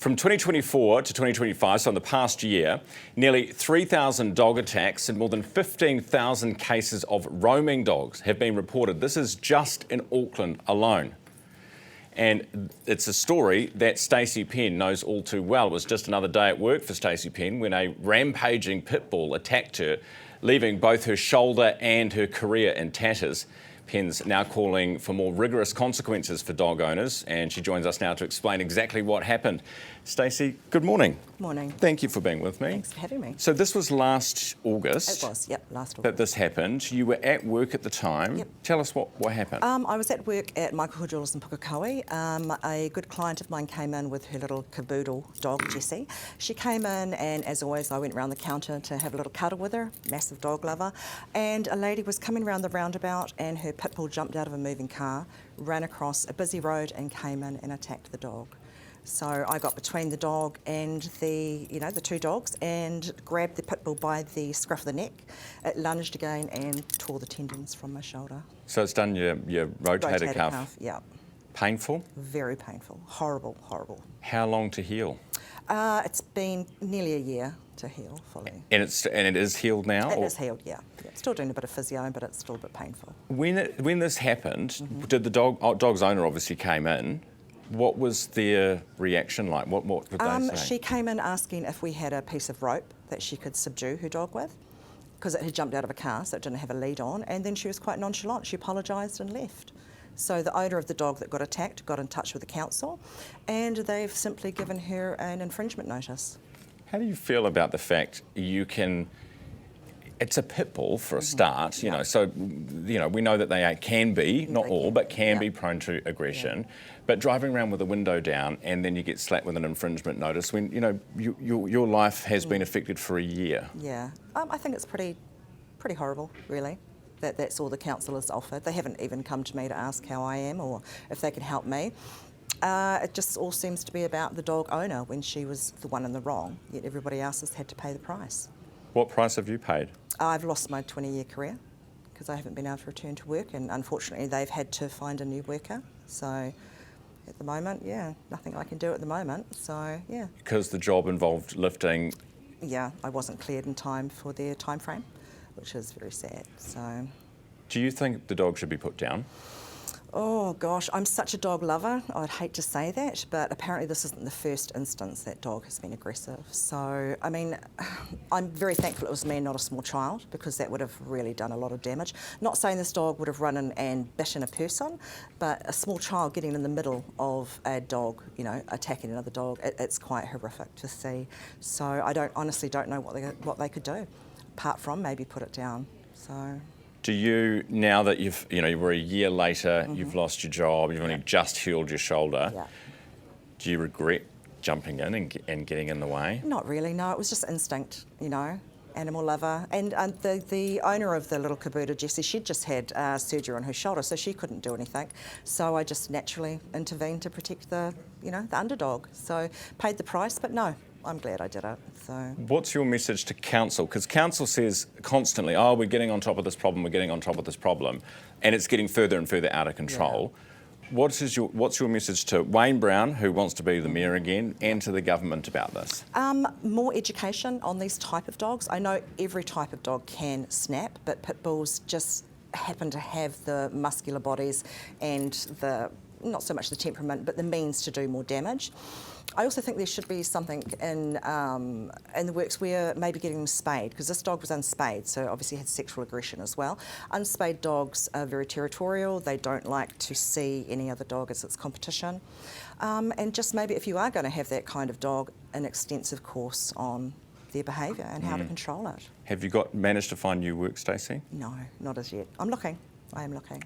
From 2024 to 2025, so in the past year, nearly 3,000 dog attacks and more than 15,000 cases of roaming dogs have been reported. This is just in Auckland alone. And it's a story that Stacey Penn knows all too well. It was just another day at work for Stacey Penn when a rampaging pitbull attacked her, leaving both her shoulder and her career in tatters. Penn's now calling for more rigorous consequences for dog owners, and she joins us now to explain exactly what happened. Stacey, good morning. Morning. Thank you for being with me. Thanks for having me. So this was last August. It was, yep, last August. That this happened. You were at work at the time. Yep. Tell us what happened. I was at work at Michael Hill Jewellers in Pukekohe. A good client of mine came in with her little caboodle dog, Jessie. She came in, and as always, I went around the counter to have a little cuddle with her, massive dog lover. And a lady was coming around the roundabout, and her pit bull jumped out of a moving car, ran across a busy road and came in and attacked the dog. So I got between the dog and the two dogs and grabbed the pit bull by the scruff of the neck. It lunged again and tore the tendons from my shoulder. So it's done your rotator cuff. Yeah. Painful? Very painful. Horrible, horrible. How long to heal? It's been nearly a year to heal fully. And it is healed now? It is healed, yeah. Still doing a bit of physio, but it's still a bit painful. When this happened, did the dog's owner obviously came in? What was their reaction like? What did they say? She came in asking if we had a piece of rope that she could subdue her dog with, because it had jumped out of a car, so it didn't have a lead on, and then she was quite nonchalant. She apologised and left. So the owner of the dog that got attacked got in touch with the council, and they've simply given her an infringement notice. How do you feel about the fact you can... It's a pit bull for a start, you know, so, we know that they can be, not all, but can be prone to aggression. But driving around with the window down and then you get slapped with an infringement notice when, your life has been affected for a year. Yeah, I think it's pretty horrible, really. That's all the council has offered. They haven't even come to me to ask how I am or if they can help me. It just all seems to be about the dog owner when she was the one in the wrong, yet everybody else has had to pay the price. What price have you paid? I've lost my 20-year career because I haven't been able to return to work, and unfortunately they've had to find a new worker. So at the moment, nothing I can do at the moment, so yeah. Because the job involved lifting? Yeah, I wasn't cleared in time for their time frame, which is very sad, so. Do you think the dog should be put down? Oh gosh, I'm such a dog lover. I'd hate to say that, but apparently this isn't the first instance that dog has been aggressive. So, I mean, I'm very thankful it was me and not a small child, because that would have really done a lot of damage. Not saying this dog would have run in and bitten a person, but a small child getting in the middle of a dog, attacking another dog, it's quite horrific to see. So I honestly don't know what they could do, apart from maybe put it down. So. Do you, now that we're a year later, you've lost your job, you've only just healed your shoulder, do you regret jumping in and getting in the way? Not really, no. It was just instinct, animal lover. And the owner of the little caboodle, Jessie, she'd just had surgery on her shoulder, so she couldn't do anything. So I just naturally intervened to protect the underdog. So paid the price, but no. I'm glad I did it. So, what's your message to council? Because council says constantly, "Oh, we're getting on top of this problem. We're getting on top of this problem," and it's getting further and further out of control. Yeah. What's your message to Wayne Brown, who wants to be the mayor again, and to the government about this? More education on these type of dogs. I know every type of dog can snap, but pit bulls just happen to have the muscular bodies and not so much the temperament, but the means to do more damage. I also think there should be something in the works where maybe getting them spayed, because this dog was unspayed, so obviously had sexual aggression as well. Unspayed dogs are very territorial. They don't like to see any other dog as its competition. And just maybe if you are going to have that kind of dog, an extensive course on their behaviour and how to control it. Have you managed to find new work, Stacey? No, not as yet. I'm looking. I am looking.